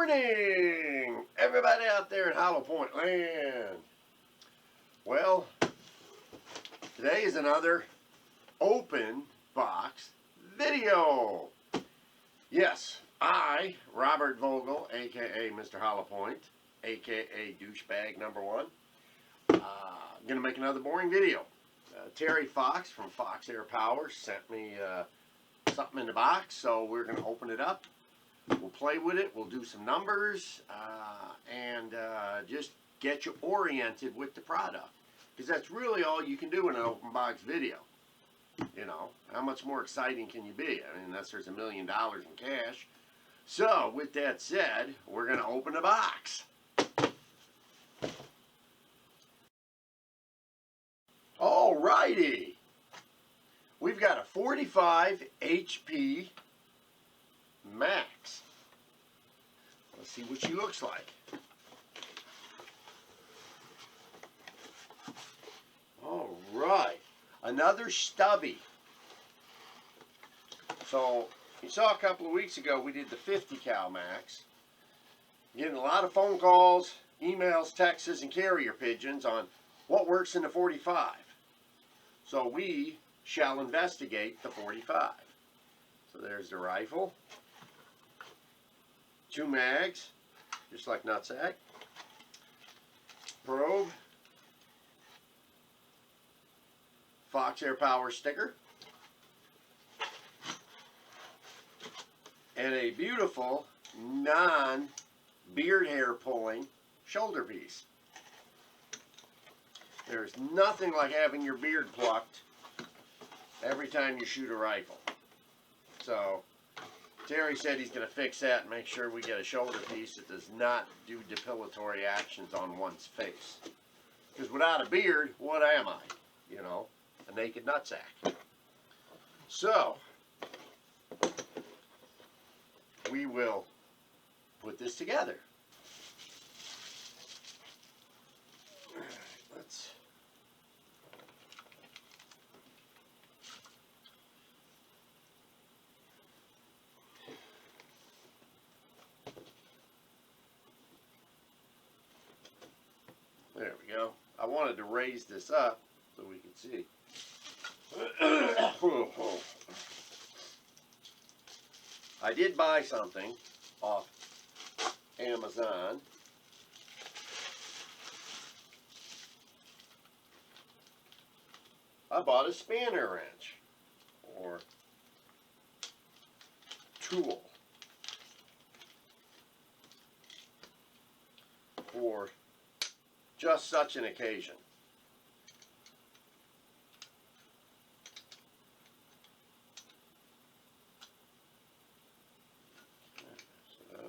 morning, everybody out there in Hollow Point land. Well, today is another open box video. Yes, I, Robert Vogel, aka Mr. Hollow Point, aka douchebag number one, gonna make another boring video. Terry Fox from Fox Air Power sent me something in the box, so we're gonna open it up. We'll play with it, we'll do some numbers, and just get you oriented with the product. Because that's really all you can do in an open box video. You know, how much more exciting can you be? I mean, unless there's $1 million in cash. So, with that said, we're going to open the box. Alrighty. We've got a 45 HP Max. Let's see what she looks like. All right, another stubby. So you saw a couple of weeks ago we did the 50 cal Max. Getting a lot of phone calls, emails, texts, and carrier pigeons on what works in the 45. So we shall investigate the 45. So there's the rifle. 2 mags, just like nutsack. Probe. Fox Air Power sticker. And a beautiful non-beard hair pulling shoulder piece. There's nothing like having your beard plucked every time you shoot a rifle. So Terry said he's going to fix that and make sure we get a shoulder piece that does not do depilatory actions on one's face. Because without a beard, what am I? You know, a naked nutsack. So, we will put this together. Let's... There we go. I wanted to raise this up so we could see. I did buy something off Amazon. I bought a spanner wrench or tool for just such an occasion.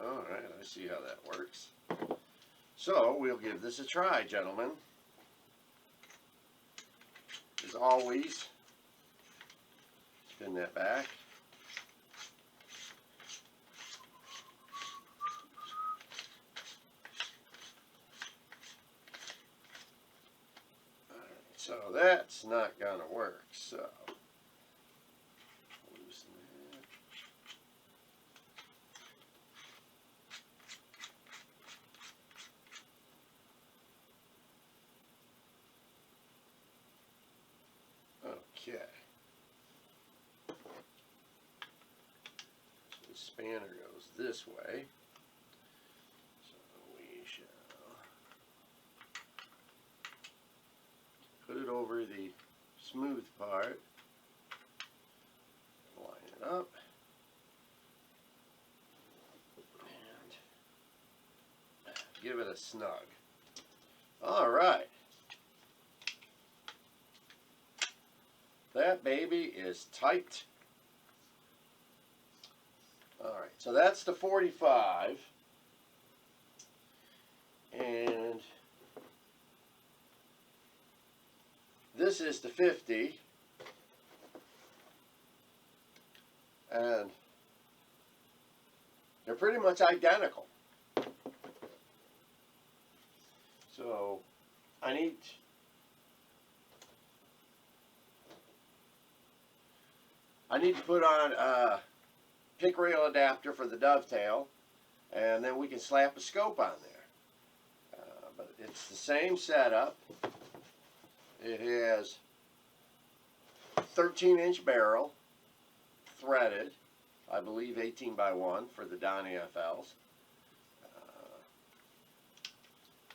Alright, I see how that works. So, we'll give this a try, gentlemen. As always, spin that back. Alright, so that's not going to work, so loosen that. Okay. So the spanner goes this way. So we shall put it over the smooth part. Line it up. And give it a snug. All right. That baby is tight. Alright, so that's the 45. And this is the 50. And they're pretty much identical. So I need to put on a pick rail adapter for the dovetail and then we can slap a scope on there. But it's the same setup. It has 13-inch barrel, threaded, I believe 18 by 1 for the Donnie FLs.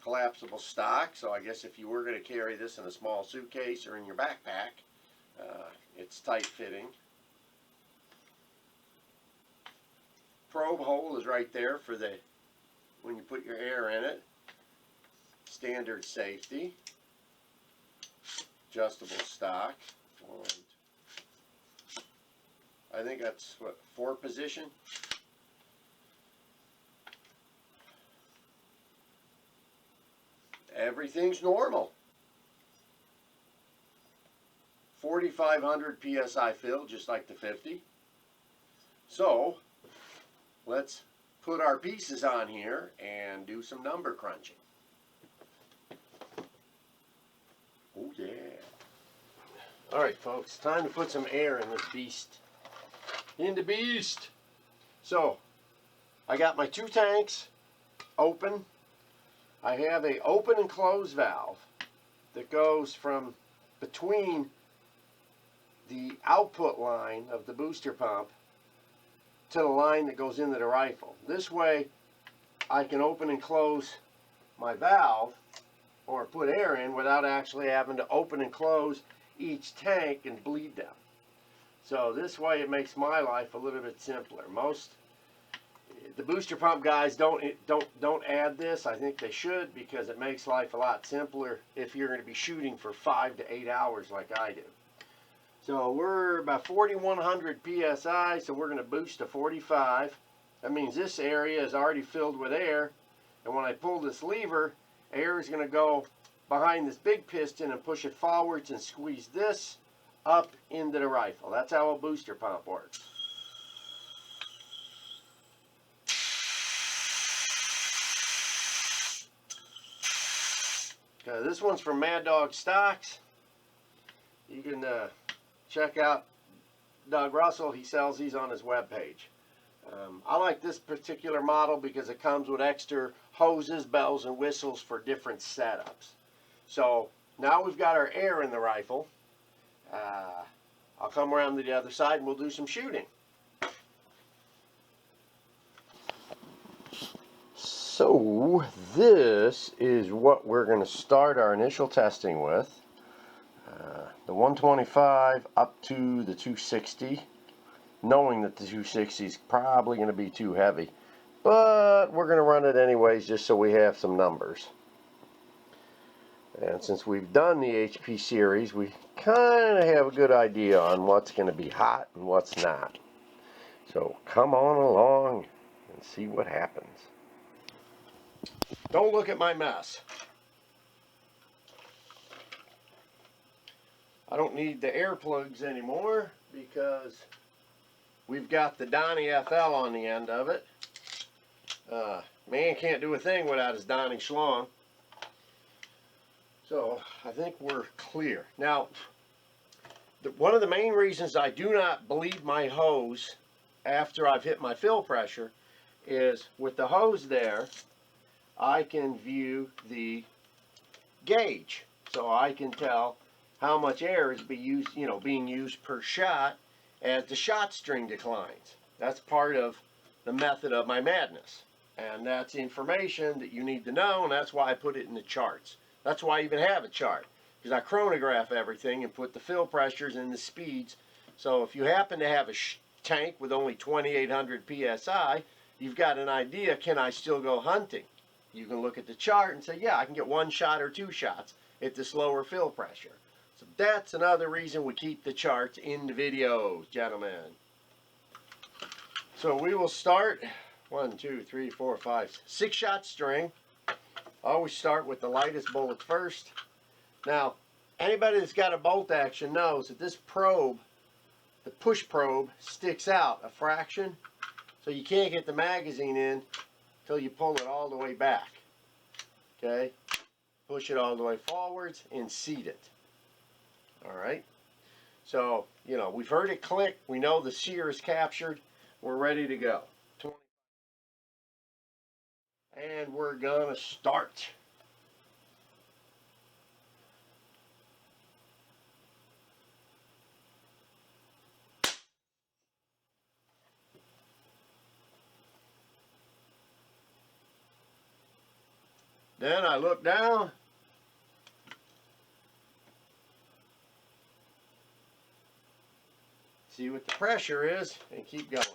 Collapsible stock, so I guess if you were going to carry this in a small suitcase or in your backpack, it's tight fitting. Probe hole is right there for the when you put your air in it. Standard safety. Adjustable stock. And I think that's what, 4 position. Everything's normal. 4,500 PSI fill, just like the 50. So, let's put our pieces on here and do some number crunching. Oh yeah. Alright folks, time to put some air in this beast. In the beast! So, I got my 2 tanks open. I have a open and close valve that goes from between the output line of the booster pump to the line that goes into the rifle. This way I can open and close my valve or put air in without actually having to open and close each tank and bleed them. So this way it makes my life a little bit simpler. The booster pump guys don't add this. I think they should, because it makes life a lot simpler if you're going to be shooting for 5 to 8 hours like I do. So we're about 4,100 PSI, so we're going to boost to 45. That means this area is already filled with air, and when I pull this lever, air is going to go behind this big piston and push it forwards and squeeze this up into the rifle. That's how a booster pump works. This one's from Mad Dog Stocks. You can check out Doug Russell. He sells these on his webpage. I like this particular model because it comes with extra hoses, bells, and whistles for different setups. So now we've got our air in the rifle. I'll come around to the other side and we'll do some shooting. So this is what we're going to start our initial testing with. The 125 up to the 260, knowing that the 260 is probably going to be too heavy. But we're going to run it anyways just so we have some numbers. And since we've done the HP series, we kind of have a good idea on what's going to be hot and what's not. So come on along and see what happens. Don't look at my mess. I don't need the air plugs anymore because we've got the Donnie FL on the end of it. Man can't do a thing without his Donnie schlong. So I think we're clear. Now, one of the main reasons I do not bleed my hose after I've hit my fill pressure is with the hose there, I can view the gauge. So I can tell how much air is being used per shot as the shot string declines. That's part of the method of my madness. And that's information that you need to know, and that's why I put it in the charts. That's why I even have a chart, because I chronograph everything and put the fill pressures and the speeds. So if you happen to have a tank with only 2,800 PSI, you've got an idea, can I still go hunting? You can look at the chart and say, yeah, I can get 1 shot or 2 shots at this lower fill pressure. So that's another reason we keep the charts in the videos, gentlemen. So we will start 1, 2, 3, 4, 5, 6 shot string. Always start with the lightest bullet first. Now, anybody that's got a bolt action knows that this probe, the push probe, sticks out a fraction. So you can't get the magazine in until you pull it all the way back. Okay? Push it all the way forwards and seat it. Alright? So, we've heard it click. We know the sear is captured. We're ready to go. And we're gonna start. Then I look down. See what the pressure is and keep going.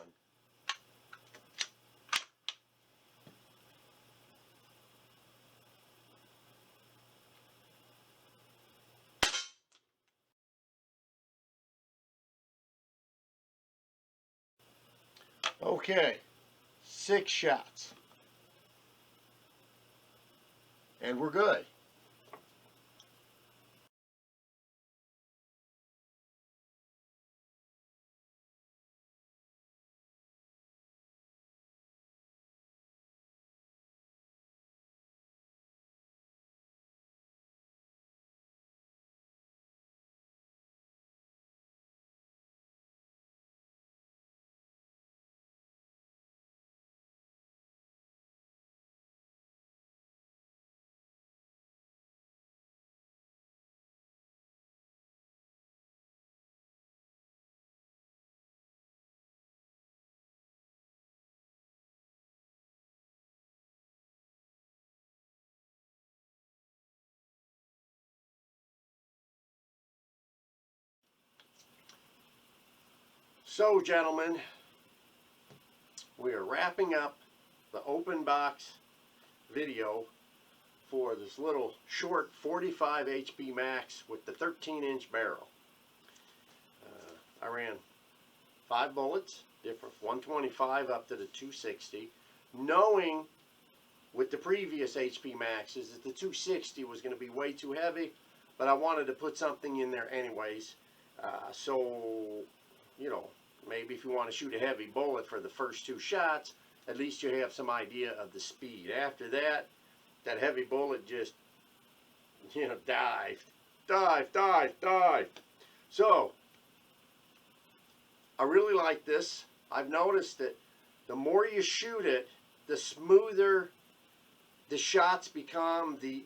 Okay, 6 shots. And we're good. So, gentlemen, we are wrapping up the open box video for this little short 45 HP Max with the 13-inch barrel. I ran 5 bullets, different 125 up to the 260, knowing with the previous HP Maxes that the 260 was going to be way too heavy, but I wanted to put something in there anyways. So, you know, maybe if you want to shoot a heavy bullet for the first 2 shots, at least you have some idea of the speed. After that, that heavy bullet just, you know, dived. So, I really like this. I've noticed that the more you shoot it, the smoother the shots become. The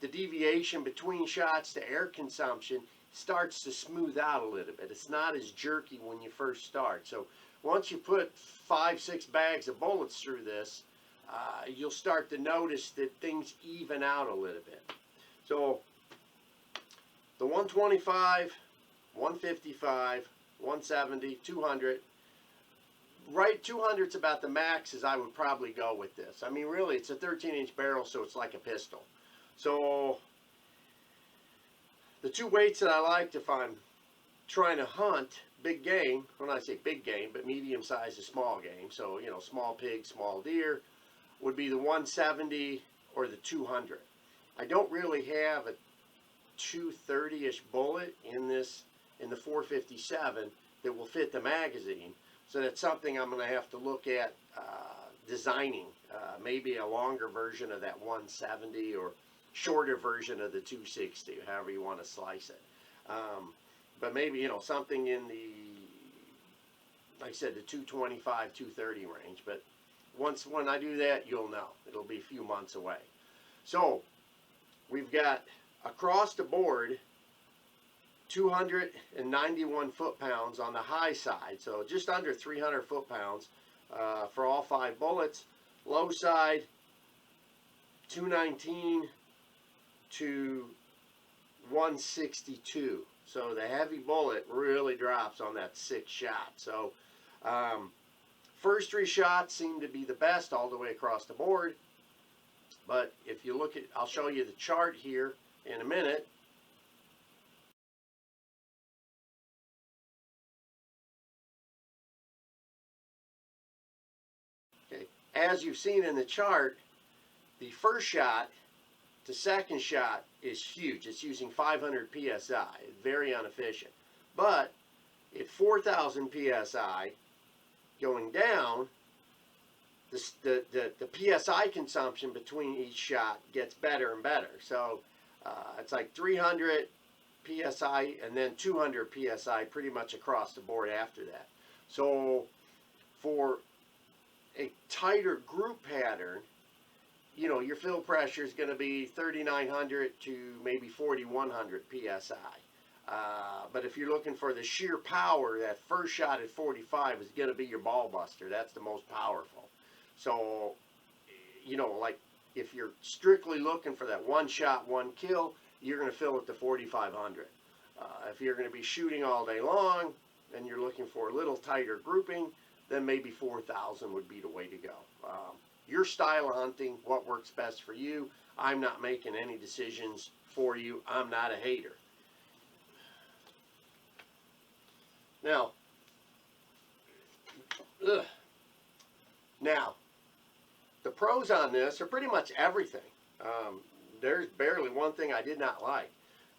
deviation between shots to air consumption starts to smooth out a little bit. It's not as jerky when you first start. So once you put 5-6 bags of bullets through this, you'll start to notice that things even out a little bit. So the 125, 155, 170, 200, right, 200's about the max as I would probably go with this. I mean, really, it's a 13-inch barrel, so it's like a pistol. So the 2 weights that I like if I'm trying to hunt big game, when I say big game, but medium size to small game, so, you know, small pig, small deer, would be the 170 or the 200. I don't really have a 230-ish bullet in this, in the 457 that will fit the magazine. So that's something I'm going to have to look at designing. Maybe a longer version of that 170 or shorter version of the 260, however you want to slice it. But maybe, you know, something in the, like I said, the 225, 230 range. But when I do that, you'll know. It'll be a few months away. So we've got across the board 291 foot-pounds on the high side, so just under 300 foot-pounds for all 5 bullets. Low side, 219 to 162. So the heavy bullet really drops on that 6th shot. So first 3 shots seem to be the best all the way across the board. But if you look at, I'll show you the chart here in a minute. Okay. As you've seen in the chart, the first shot to second shot is huge. It's using 500 psi, very inefficient. But at 4,000 psi going down, the psi consumption between each shot gets better and better. So it's like 300 psi and then 200 psi pretty much across the board after that. So for a tighter group pattern, you know, your fill pressure is going to be 3,900 to maybe 4,100 psi. But if you're looking for the sheer power, that first shot at 45 is going to be your ball buster. That's the most powerful. So, you know, like if you're strictly looking for that one shot, one kill, you're going to fill it to 4,500. If you're going to be shooting all day long and you're looking for a little tighter grouping, then maybe 4,000 would be the way to go. Your style of hunting, what works best for you. I'm not making any decisions for you. I'm not a hater. Now, the pros on this are pretty much everything. There's barely one thing I did not like.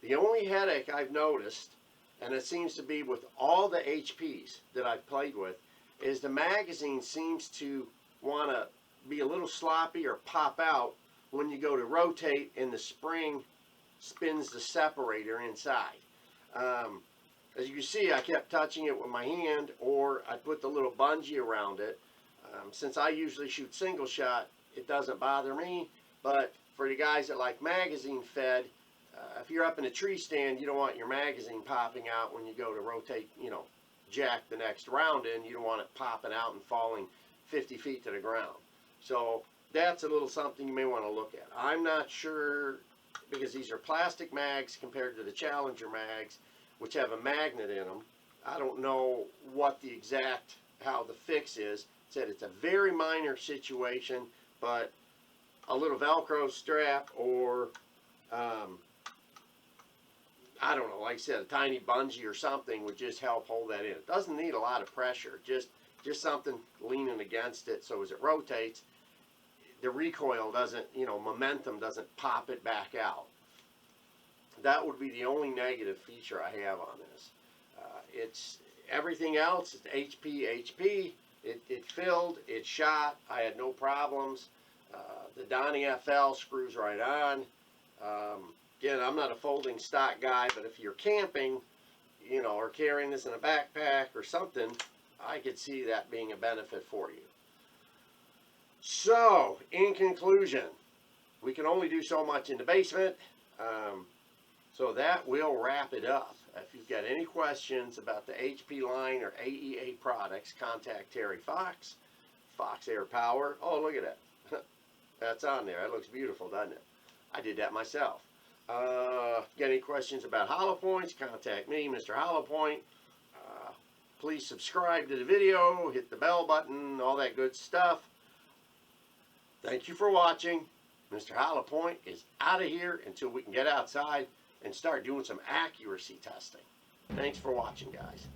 The only headache I've noticed, and it seems to be with all the HPs that I've played with, is the magazine seems to want to be a little sloppy or pop out when you go to rotate and the spring spins the separator inside. As you can see, I kept touching it with my hand, or I put the little bungee around it. Since I usually shoot single shot, it doesn't bother me, but for the guys that like magazine fed, if you're up in a tree stand, you don't want your magazine popping out when you go to rotate, you know, jack the next round in. You don't want it popping out and falling 50 feet to the ground. So that's a little something you may want to look at. I'm not sure, because these are plastic mags compared to the Challenger mags, which have a magnet in them. I don't know what the exact, how the fix is. It said it's a very minor situation, but a little Velcro strap or I don't know, like I said, a tiny bungee or something would just help hold that in. It doesn't need a lot of pressure, just something leaning against it, so as it rotates, the recoil doesn't, you know, momentum doesn't pop it back out. That would be the only negative feature I have on this. It's everything else. It's HP. It filled. It shot. I had no problems. The Donnie FL screws right on. Again, I'm not a folding stock guy, but if you're camping, you know, or carrying this in a backpack or something, I could see that being a benefit for you. So, in conclusion, we can only do so much in the basement. So that will wrap it up. If you've got any questions about the HP line or AEA products, contact Terry Fox, Fox Air Power. Oh, look at that. That's on there. That looks beautiful, doesn't it? I did that myself. Got any questions about hollow points, contact me, Mr. Hollow Point. Please subscribe to the video, hit the bell button, all that good stuff. Thank you for watching. Mr. Hollow Point is out of here until we can get outside and start doing some accuracy testing. Thanks for watching, guys.